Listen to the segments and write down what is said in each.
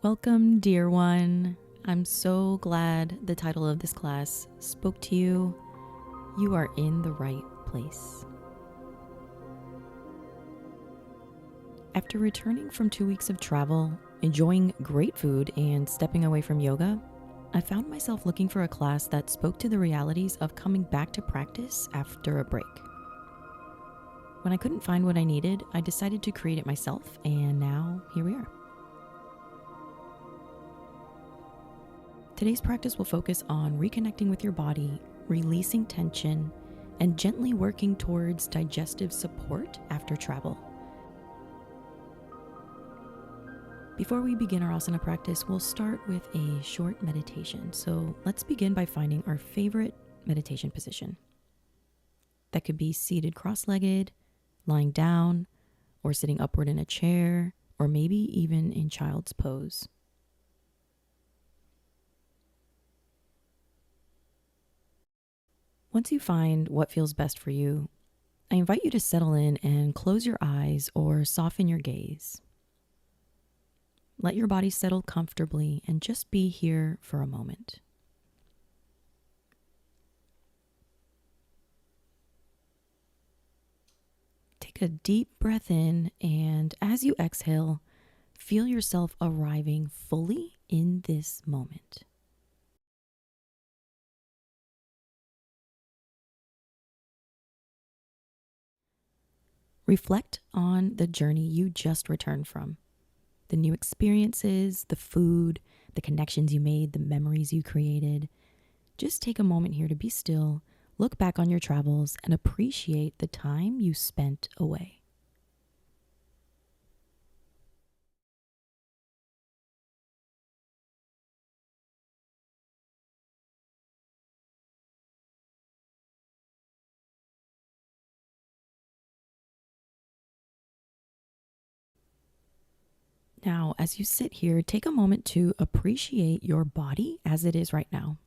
Welcome, dear one. I'm so glad the title of this class spoke to you. You are in the right place. After returning from 2 weeks of travel, enjoying great food, and stepping away from yoga, I found myself looking for a class that spoke to the realities of coming back to practice after a break. When I couldn't find what I needed, I decided to create it myself, and now here we are. Today's practice will focus on reconnecting with your body, releasing tension, and gently working towards digestive support after travel. Before we begin our asana practice, we'll start with a short meditation. So let's begin by finding our favorite meditation position. That could be seated cross-legged, lying down, or sitting upward in a chair, or maybe even in child's pose. Once you find what feels best for you, I invite you to settle in and close your eyes or soften your gaze. Let your body settle comfortably and just be here for a moment. Take a deep breath in, and as you exhale, feel yourself arriving fully in this moment. Reflect on the journey you just returned from. The new experiences, the food, the connections you made, the memories you created. Just take a moment here to be still, look back on your travels, and appreciate the time you spent away. Now, as you sit here, take a moment to appreciate your body as it is right now.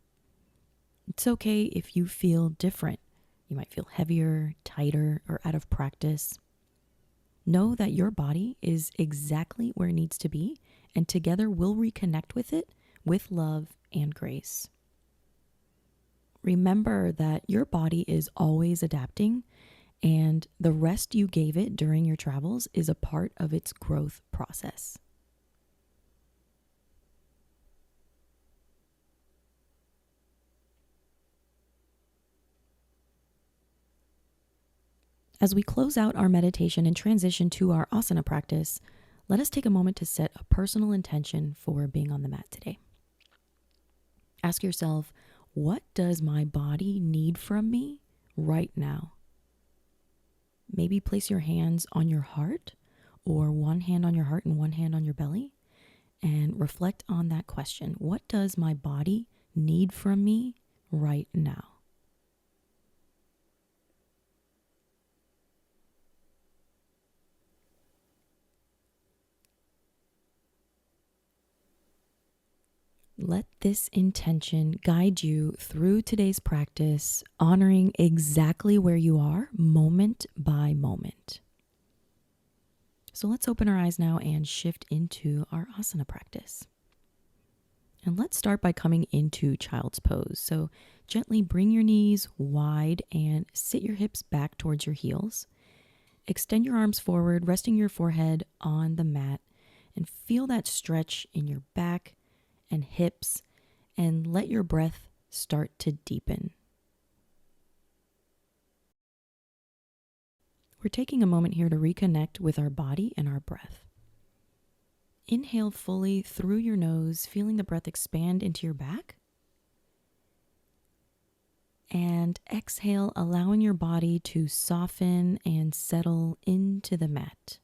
It's okay if you feel different. You might feel heavier, tighter, or out of practice. Know that your body is exactly where it needs to be, and together we'll reconnect with it with love and grace. Remember that your body is always adapting, and the rest you gave it during your travels is a part of its growth process. As we close out our meditation and transition to our asana practice, let us take a moment to set a personal intention for being on the mat today. Ask yourself, what does my body need from me right now? Maybe place your hands on your heart, or one hand on your heart and one hand on your belly, and reflect on that question. What does my body need from me right now? Let this intention guide you through today's practice, honoring exactly where you are, moment by moment. So let's open our eyes now and shift into our asana practice. And let's start by coming into child's pose. So gently bring your knees wide and sit your hips back towards your heels. Extend your arms forward, resting your forehead on the mat, and feel that stretch in your back and hips, and let your breath start to deepen. We're taking a moment here to reconnect with our body and our breath. Inhale fully through your nose, feeling the breath expand into your back. And exhale, allowing your body to soften and settle into the mat.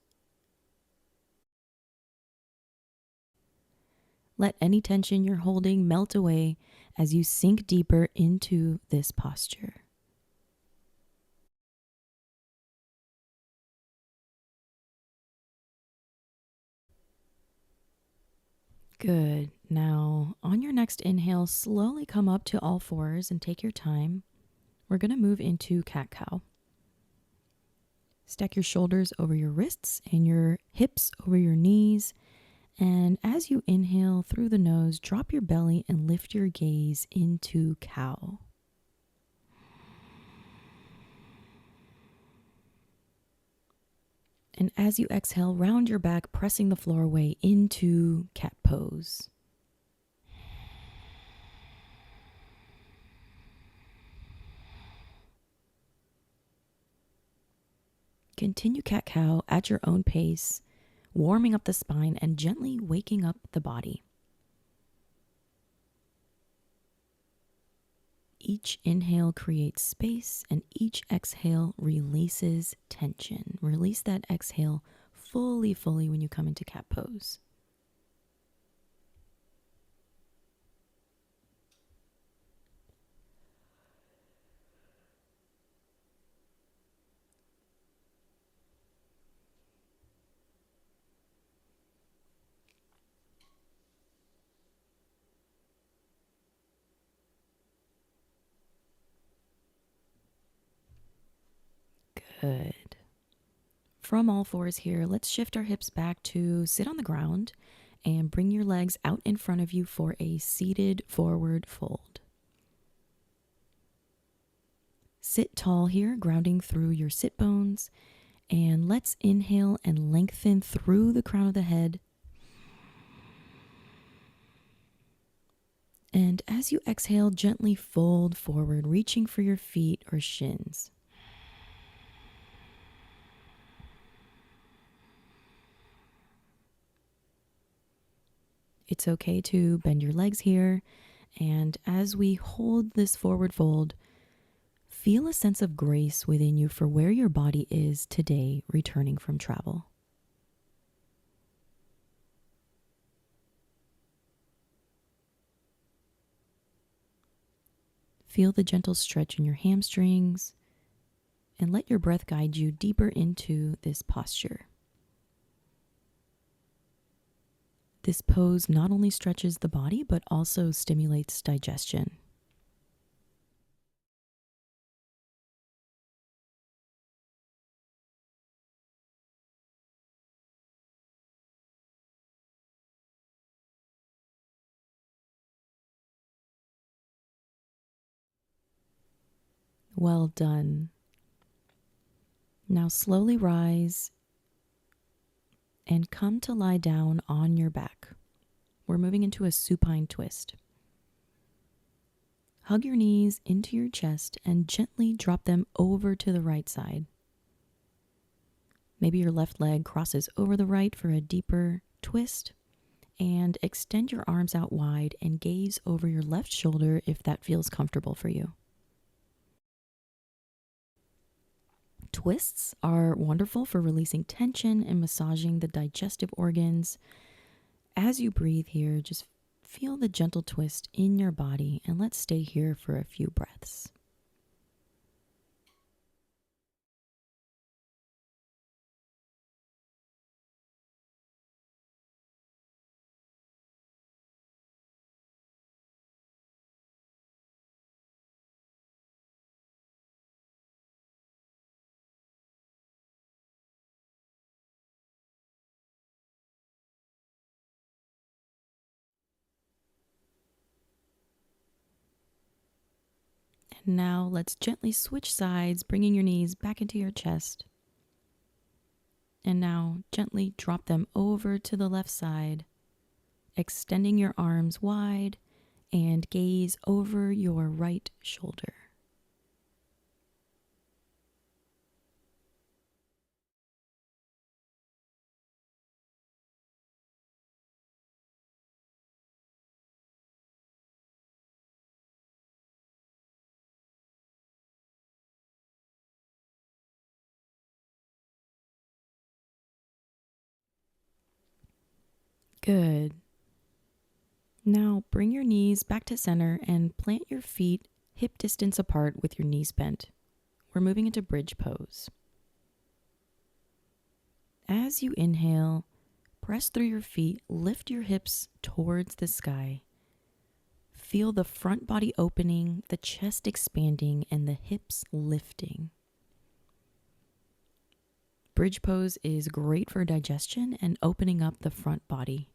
Let any tension you're holding melt away as you sink deeper into this posture. Good. Now, on your next inhale, slowly come up to all fours and take your time. We're going to move into cat-cow. Stack your shoulders over your wrists and your hips over your knees, And as you inhale through the nose, drop your belly and lift your gaze into cow. And as you exhale, round your back, pressing the floor away into cat pose. Continue cat-cow at your own pace, warming up the spine and gently waking up the body. Each inhale creates space and each exhale releases tension. Release that exhale fully when you come into cat pose. Good. From all fours here, let's shift our hips back to sit on the ground and bring your legs out in front of you for a seated forward fold. Sit tall here, grounding through your sit bones, and let's inhale and lengthen through the crown of the head. And as you exhale, gently fold forward, reaching for your feet or shins. It's okay to bend your legs here. And as we hold this forward fold, feel a sense of grace within you for where your body is today, returning from travel. Feel the gentle stretch in your hamstrings and let your breath guide you deeper into this posture. This pose not only stretches the body, but also stimulates digestion. Well done. Now slowly rise and come to lie down on your back. We're moving into a supine twist. Hug your knees into your chest and gently drop them over to the right side. Maybe your left leg crosses over the right for a deeper twist, and extend your arms out wide and gaze over your left shoulder if that feels comfortable for you. Twists are wonderful for releasing tension and massaging the digestive organs. As you breathe here, just feel the gentle twist in your body, and let's stay here for a few breaths. And now let's gently switch sides, bringing your knees back into your chest. And now gently drop them over to the left side, extending your arms wide and gaze over your right shoulder. Good. Now bring your knees back to center and plant your feet hip distance apart with your knees bent. We're moving into bridge pose. As you inhale, press through your feet, lift your hips towards the sky. Feel the front body opening, the chest expanding, and the hips lifting. Bridge pose is great for digestion and opening up the front body.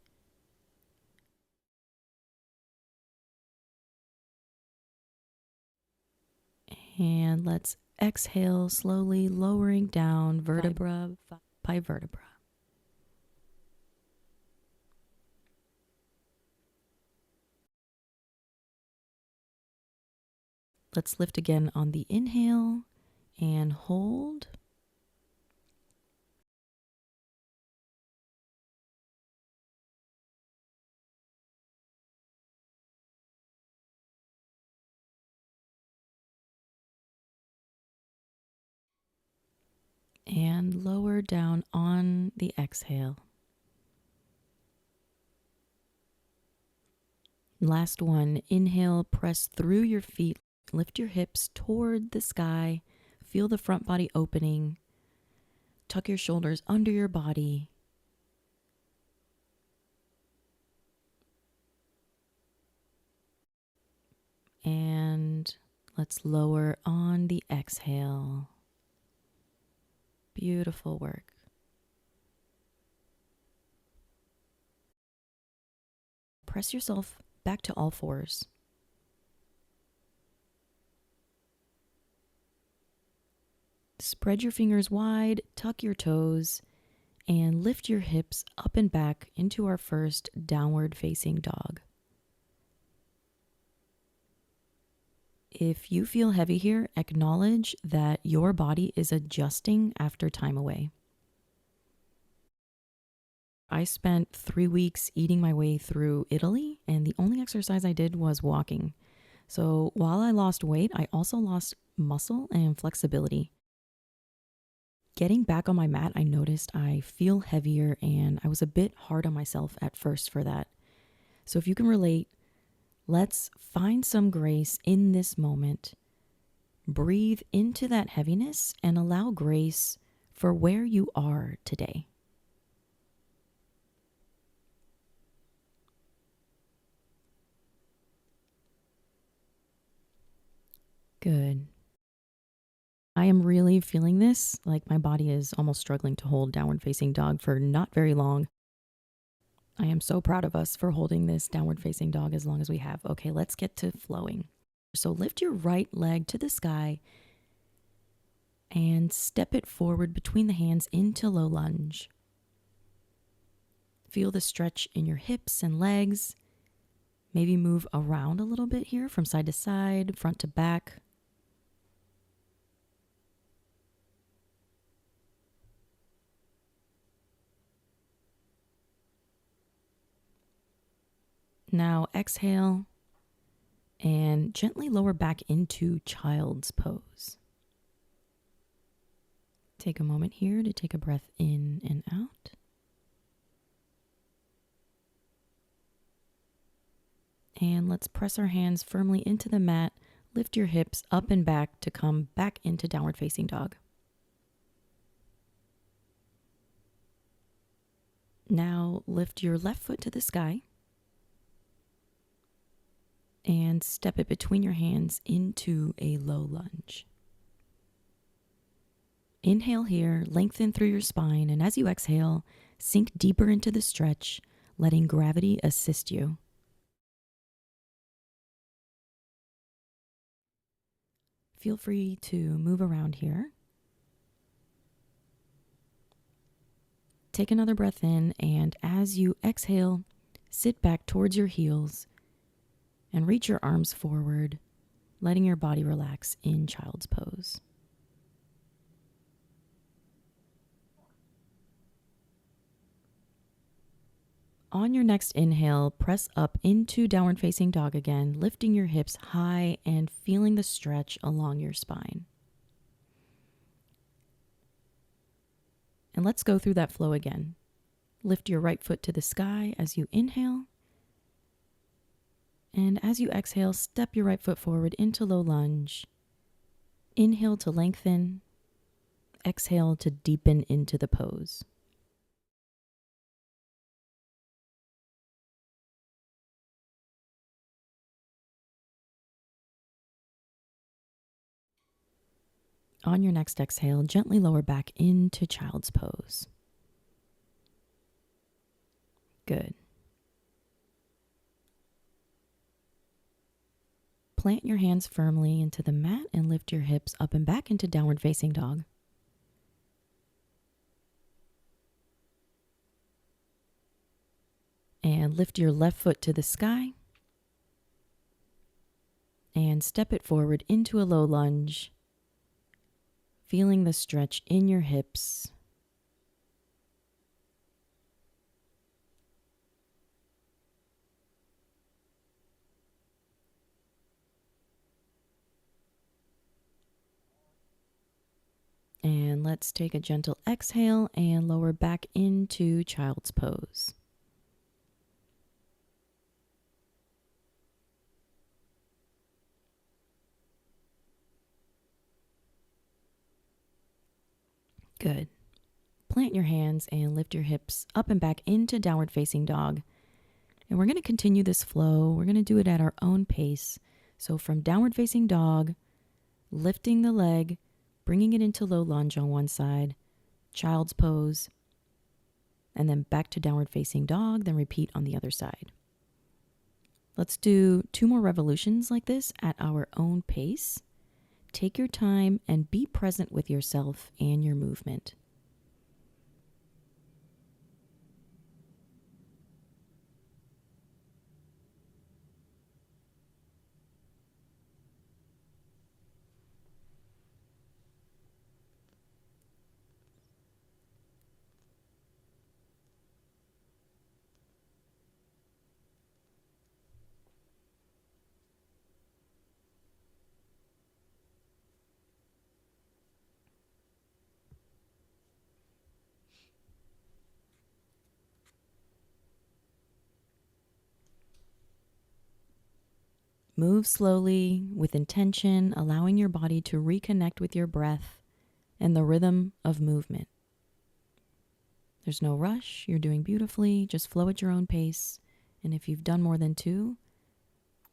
And let's exhale, slowly lowering down vertebra by vertebra. Let's lift again on the inhale and hold. And lower down on the exhale. Last one, inhale, press through your feet, lift your hips toward the sky, feel the front body opening, tuck your shoulders under your body. And let's lower on the exhale. Beautiful work. Press yourself back to all fours. Spread your fingers wide, tuck your toes, and lift your hips up and back into our first downward facing dog. If you feel heavy here, acknowledge that your body is adjusting after time away. I spent 3 weeks eating my way through Italy, and the only exercise I did was walking. So while I lost weight, I also lost muscle and flexibility. Getting back on my mat, I noticed I feel heavier, and I was a bit hard on myself at first for that. So if you can relate, let's find some grace in this moment. Breathe into that heaviness and allow grace for where you are today. Good. I am really feeling this, like my body is almost struggling to hold downward facing dog for not very long. I am so proud of us for holding this downward facing dog as long as we have. Okay, let's get to flowing. So lift your right leg to the sky and step it forward between the hands into low lunge. Feel the stretch in your hips and legs. Maybe move around a little bit here from side to side, front to back. Now exhale and gently lower back into child's pose. Take a moment here to take a breath in and out. And let's press our hands firmly into the mat. Lift your hips up and back to come back into downward facing dog. Now lift your left foot to the sky and step it between your hands into a low lunge. Inhale here, lengthen through your spine, and as you exhale, sink deeper into the stretch, letting gravity assist you. Feel free to move around here. Take another breath in, and as you exhale, sit back towards your heels and reach your arms forward, letting your body relax in child's pose. On your next inhale, press up into downward facing dog again, lifting your hips high and feeling the stretch along your spine. And let's go through that flow again. Lift your right foot to the sky as you inhale. And as you exhale, step your right foot forward into low lunge. Inhale to lengthen. Exhale to deepen into the pose. On your next exhale, gently lower back into child's pose. Good. plant your hands firmly into the mat and lift your hips up and back into downward facing dog. And lift your left foot to the sky. And step it forward into a low lunge, feeling the stretch in your hips. And let's take a gentle exhale and lower back into child's pose. Good. Plant your hands and lift your hips up and back into downward facing dog. And we're going to continue this flow. We're going to do it at our own pace. So from downward facing dog, lifting the leg, bringing it into low lunge on one side, child's pose, and then back to downward facing dog, then repeat on the other side. Let's do 2 more revolutions like this at our own pace. Take your time and be present with yourself and your movement. Move slowly with intention, allowing your body to reconnect with your breath and the rhythm of movement. There's no rush. You're doing beautifully. Just flow at your own pace. And if you've done more than 2,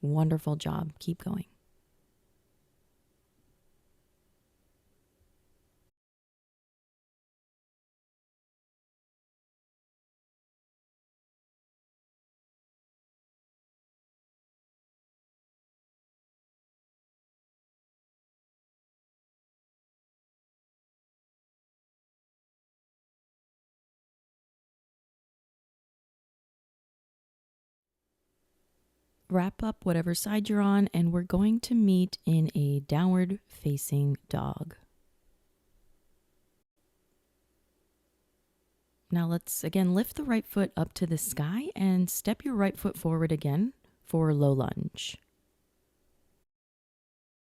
wonderful job. Keep going. Wrap up whatever side you're on, and we're going to meet in a downward facing dog. Now let's again lift the right foot up to the sky and step your right foot forward again for low lunge.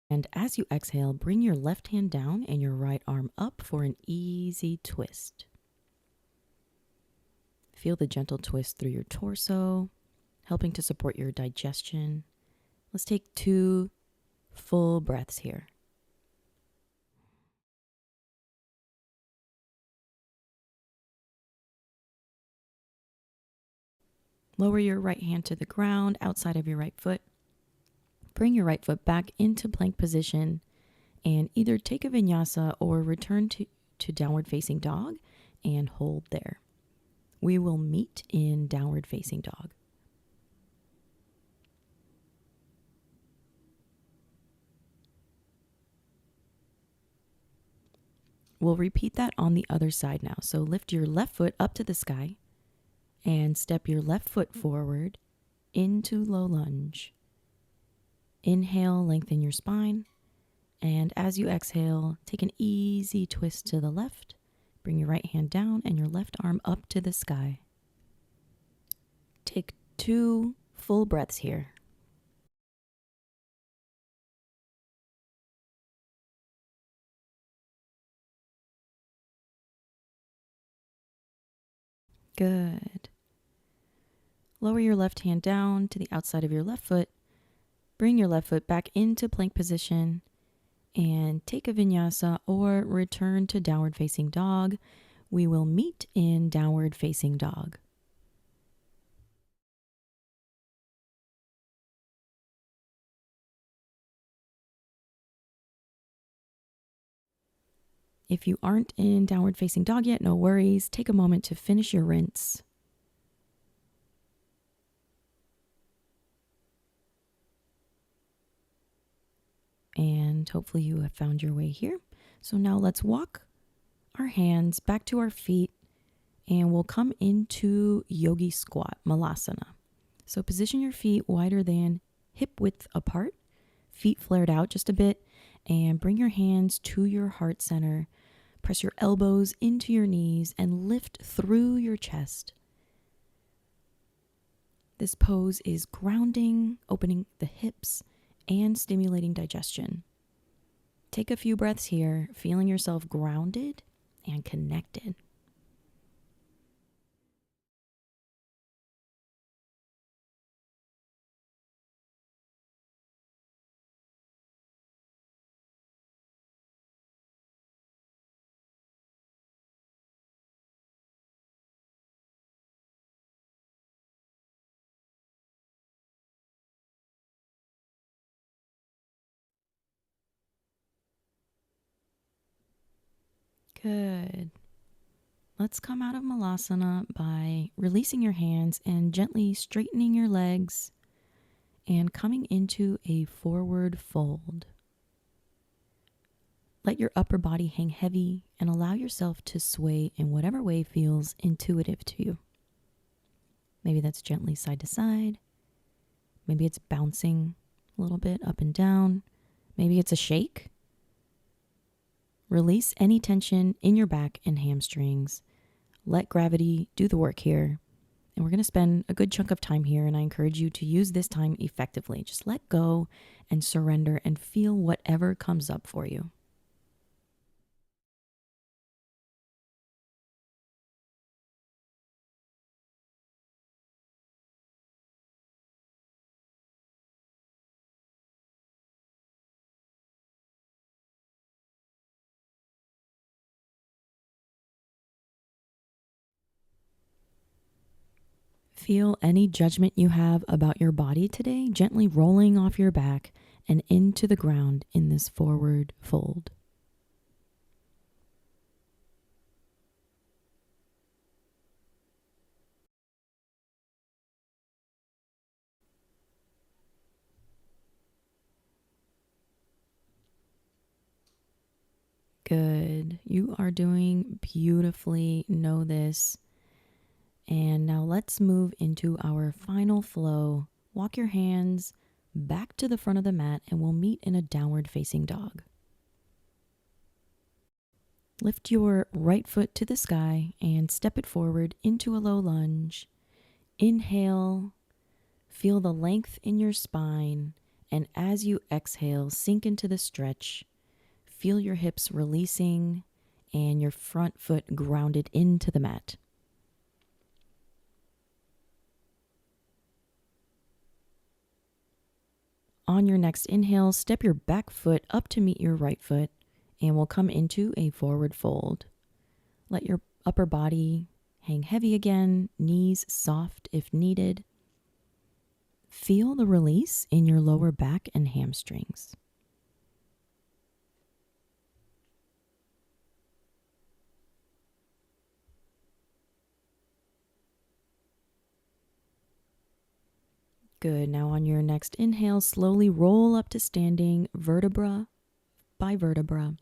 And as you exhale, bring your left hand down and your right arm up for an easy twist. Feel the gentle twist through your torso, helping to support your digestion. Let's take 2 full breaths here. Lower your right hand to the ground outside of your right foot. Bring your right foot back into plank position and either take a vinyasa or return to downward facing dog and hold there. We will meet in downward facing dog. We'll repeat that on the other side now. So lift your left foot up to the sky and step your left foot forward into low lunge. Inhale, lengthen your spine. And as you exhale, take an easy twist to the left. Bring your right hand down and your left arm up to the sky. Take 2 full breaths here. Good. Lower your left hand down to the outside of your left foot. Bring your left foot back into plank position and take a vinyasa or return to downward facing dog. We will meet in downward facing dog. If you aren't in downward facing dog yet, no worries. Take a moment to finish your rinse. And hopefully you have found your way here. So now let's walk our hands back to our feet and we'll come into yogi squat, malasana. So position your feet wider than hip width apart, feet flared out just a bit, and bring your hands to your heart center. Press your elbows into your knees and lift through your chest. This pose is grounding, opening the hips, and stimulating digestion. Take a few breaths here, feeling yourself grounded and connected. Good. Let's come out of Malasana by releasing your hands and gently straightening your legs and coming into a forward fold. Let your upper body hang heavy and allow yourself to sway in whatever way feels intuitive to you. Maybe that's gently side to side. Maybe it's bouncing a little bit up and down. Maybe it's a shake. Release any tension in your back and hamstrings. Let gravity do the work here. And we're going to spend a good chunk of time here, and I encourage you to use this time effectively. Just let go and surrender and feel whatever comes up for you. Feel any judgment you have about your body today gently rolling off your back and into the ground in this forward fold. Good. You are doing beautifully. Know this. And now let's move into our final flow. Walk your hands back to the front of the mat and we'll meet in a downward facing dog. Lift your right foot to the sky and step it forward into a low lunge. Inhale, feel the length in your spine, and as you exhale, sink into the stretch. Feel your hips releasing and your front foot grounded into the mat. On your next inhale, step your back foot up to meet your right foot, and we'll come into a forward fold. Let your upper body hang heavy again, knees soft if needed. Feel the release in your lower back and hamstrings. Good. Now on your next inhale, slowly roll up to standing, vertebra by vertebra,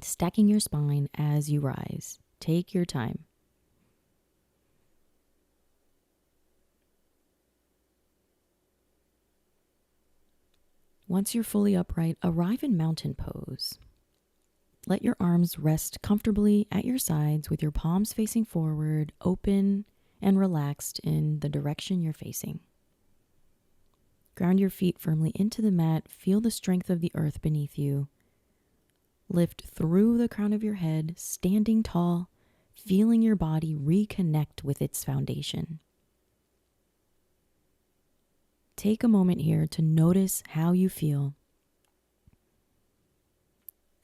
stacking your spine as you rise. Take your time. Once you're fully upright, arrive in mountain pose. Let your arms rest comfortably at your sides with your palms facing forward, open and relaxed in the direction you're facing. Ground your feet firmly into the mat. Feel the strength of the earth beneath you. Lift through the crown of your head, standing tall, feeling your body reconnect with its foundation. Take a moment here to notice how you feel.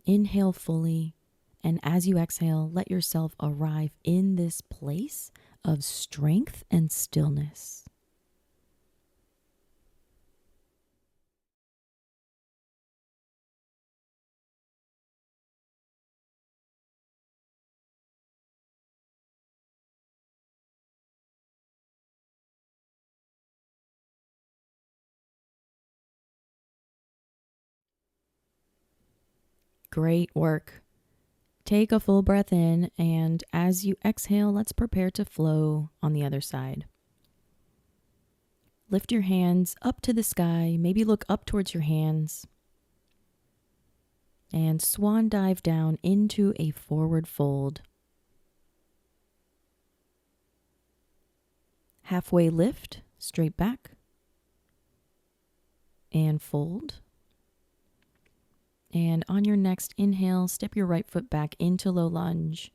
Inhale fully, and as you exhale, let yourself arrive in this place of strength and stillness. Great work. Take a full breath in, and as you exhale, let's prepare to flow on the other side. Lift your hands up to the sky, maybe look up towards your hands, and swan dive down into a forward fold. Halfway lift, straight back, and fold. And on your next inhale, step your right foot back into low lunge.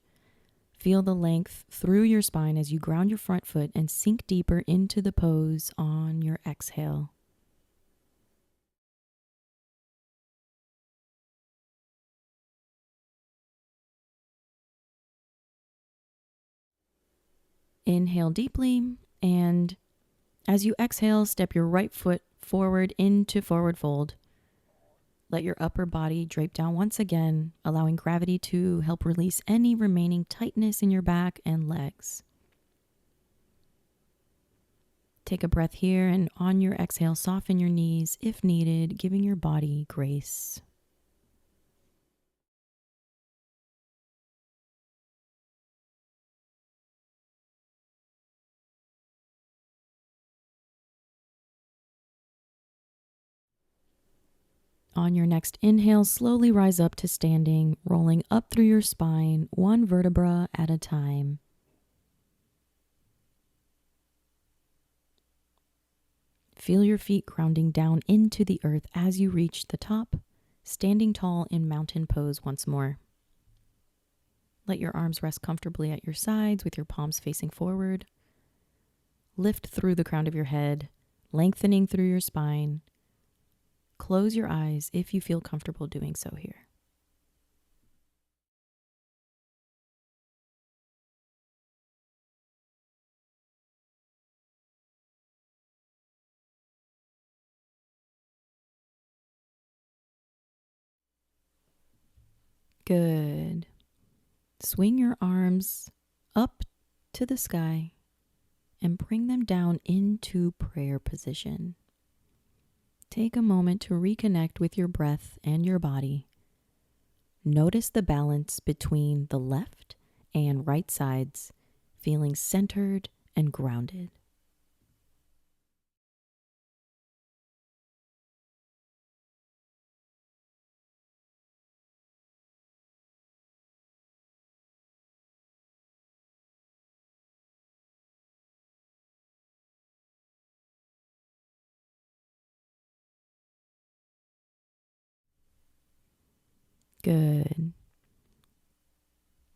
Feel the length through your spine as you ground your front foot and sink deeper into the pose on your exhale. Inhale deeply, and as you exhale, step your right foot forward into forward fold. Let your upper body drape down once again, allowing gravity to help release any remaining tightness in your back and legs. Take a breath here, and on your exhale, soften your knees if needed, giving your body grace. On your next inhale, slowly rise up to standing, rolling up through your spine, one vertebra at a time. Feel your feet grounding down into the earth as you reach the top, standing tall in mountain pose once more. Let your arms rest comfortably at your sides with your palms facing forward. Lift through the crown of your head, lengthening through your spine. Close your eyes if you feel comfortable doing so here. Good. Swing your arms up to the sky and bring them down into prayer position. Take a moment to reconnect with your breath and your body. Notice the balance between the left and right sides, feeling centered and grounded. Good.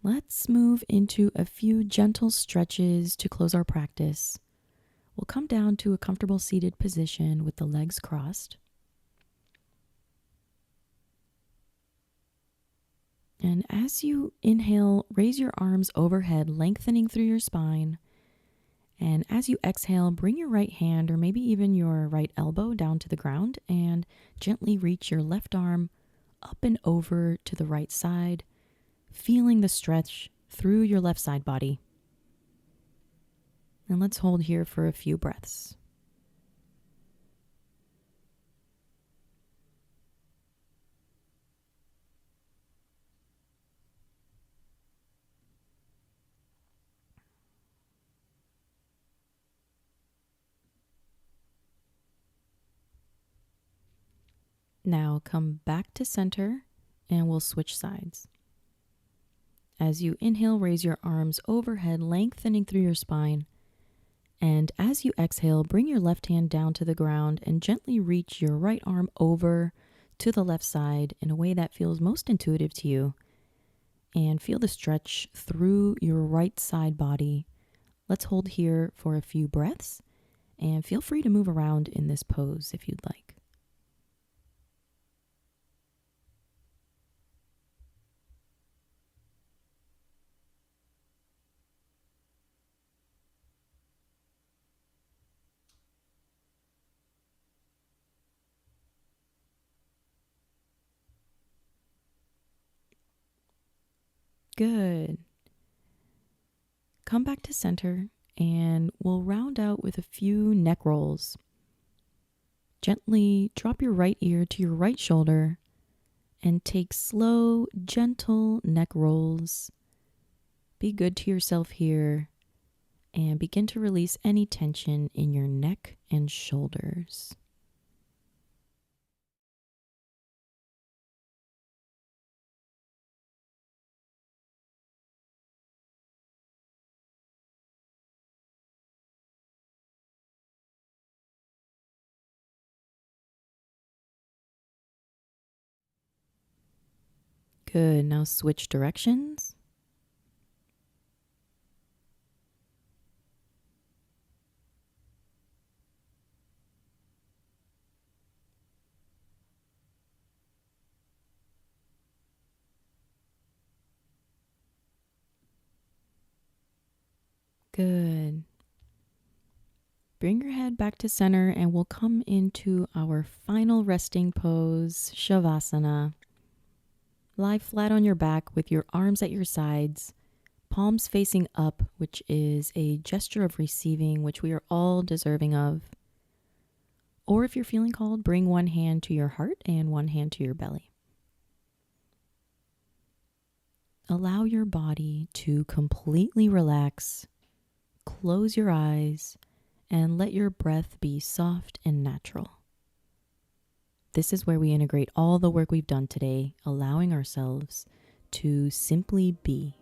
Let's move into a few gentle stretches to close our practice. We'll come down to a comfortable seated position with the legs crossed. And as you inhale, raise your arms overhead, lengthening through your spine. And as you exhale, bring your right hand or maybe even your right elbow down to the ground and gently reach your left arm up and over to the right side, feeling the stretch through your left side body. And let's hold here for a few breaths. Now come back to center and we'll switch sides. As you inhale, raise your arms overhead, lengthening through your spine. And as you exhale, bring your left hand down to the ground and gently reach your right arm over to the left side in a way that feels most intuitive to you. And feel the stretch through your right side body. Let's hold here for a few breaths and feel free to move around in this pose if you'd like. Good. Come back to center and we'll round out with a few neck rolls. Gently drop your right ear to your right shoulder and take slow, gentle neck rolls. Be good to yourself here and begin to release any tension in your neck and shoulders. Good. Now switch directions. Good. Bring your head back to center and we'll come into our final resting pose, Savasana. Lie flat on your back with your arms at your sides, palms facing up, which is a gesture of receiving, which we are all deserving of. Or if you're feeling called, bring one hand to your heart and one hand to your belly. Allow your body to completely relax. Close your eyes and let your breath be soft and natural. This is where we integrate all the work we've done today, allowing ourselves to simply be.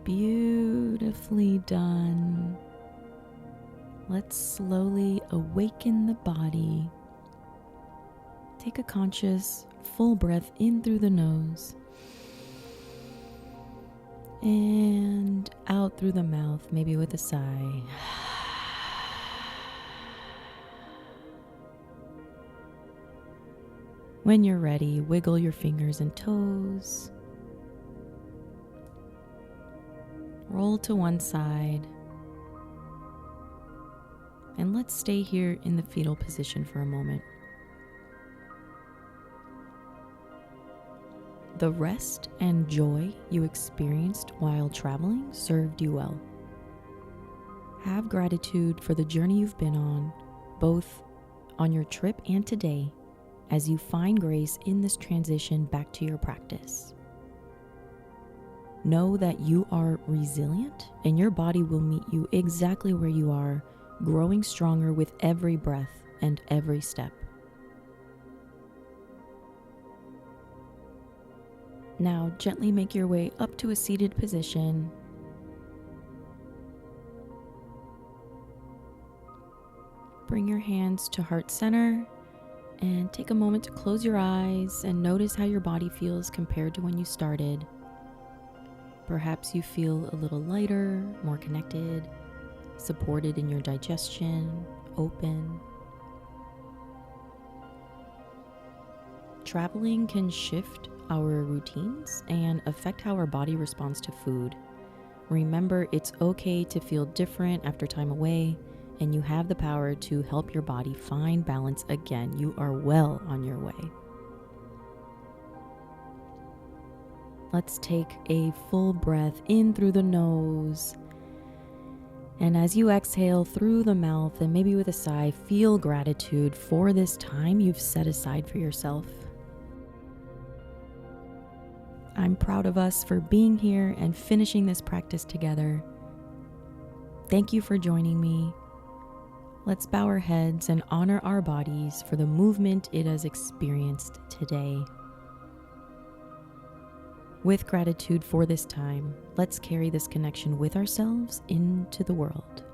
Beautifully done. Let's slowly awaken the body. Take a conscious, full breath in through the nose and out through the mouth, maybe with a sigh. When you're ready, wiggle your fingers and toes. Roll to one side. And let's stay here in the fetal position for a moment. The rest and joy you experienced while traveling served you well. Have gratitude for the journey you've been on, both on your trip and today, as you find grace in this transition back to your practice. Know that you are resilient and your body will meet you exactly where you are, growing stronger with every breath and every step. Now, gently make your way up to a seated position. Bring your hands to heart center and take a moment to close your eyes and notice how your body feels compared to when you started. Perhaps you feel a little lighter, more connected, supported in your digestion, open. Traveling can shift our routines and affect how our body responds to food. Remember, it's okay to feel different after time away, and you have the power to help your body find balance again. You are well on your way. Let's take a full breath in through the nose. And as you exhale through the mouth, and maybe with a sigh, feel gratitude for this time you've set aside for yourself. I'm proud of us for being here and finishing this practice together. Thank you for joining me. Let's bow our heads and honor our bodies for the movement it has experienced today. With gratitude for this time, let's carry this connection with ourselves into the world.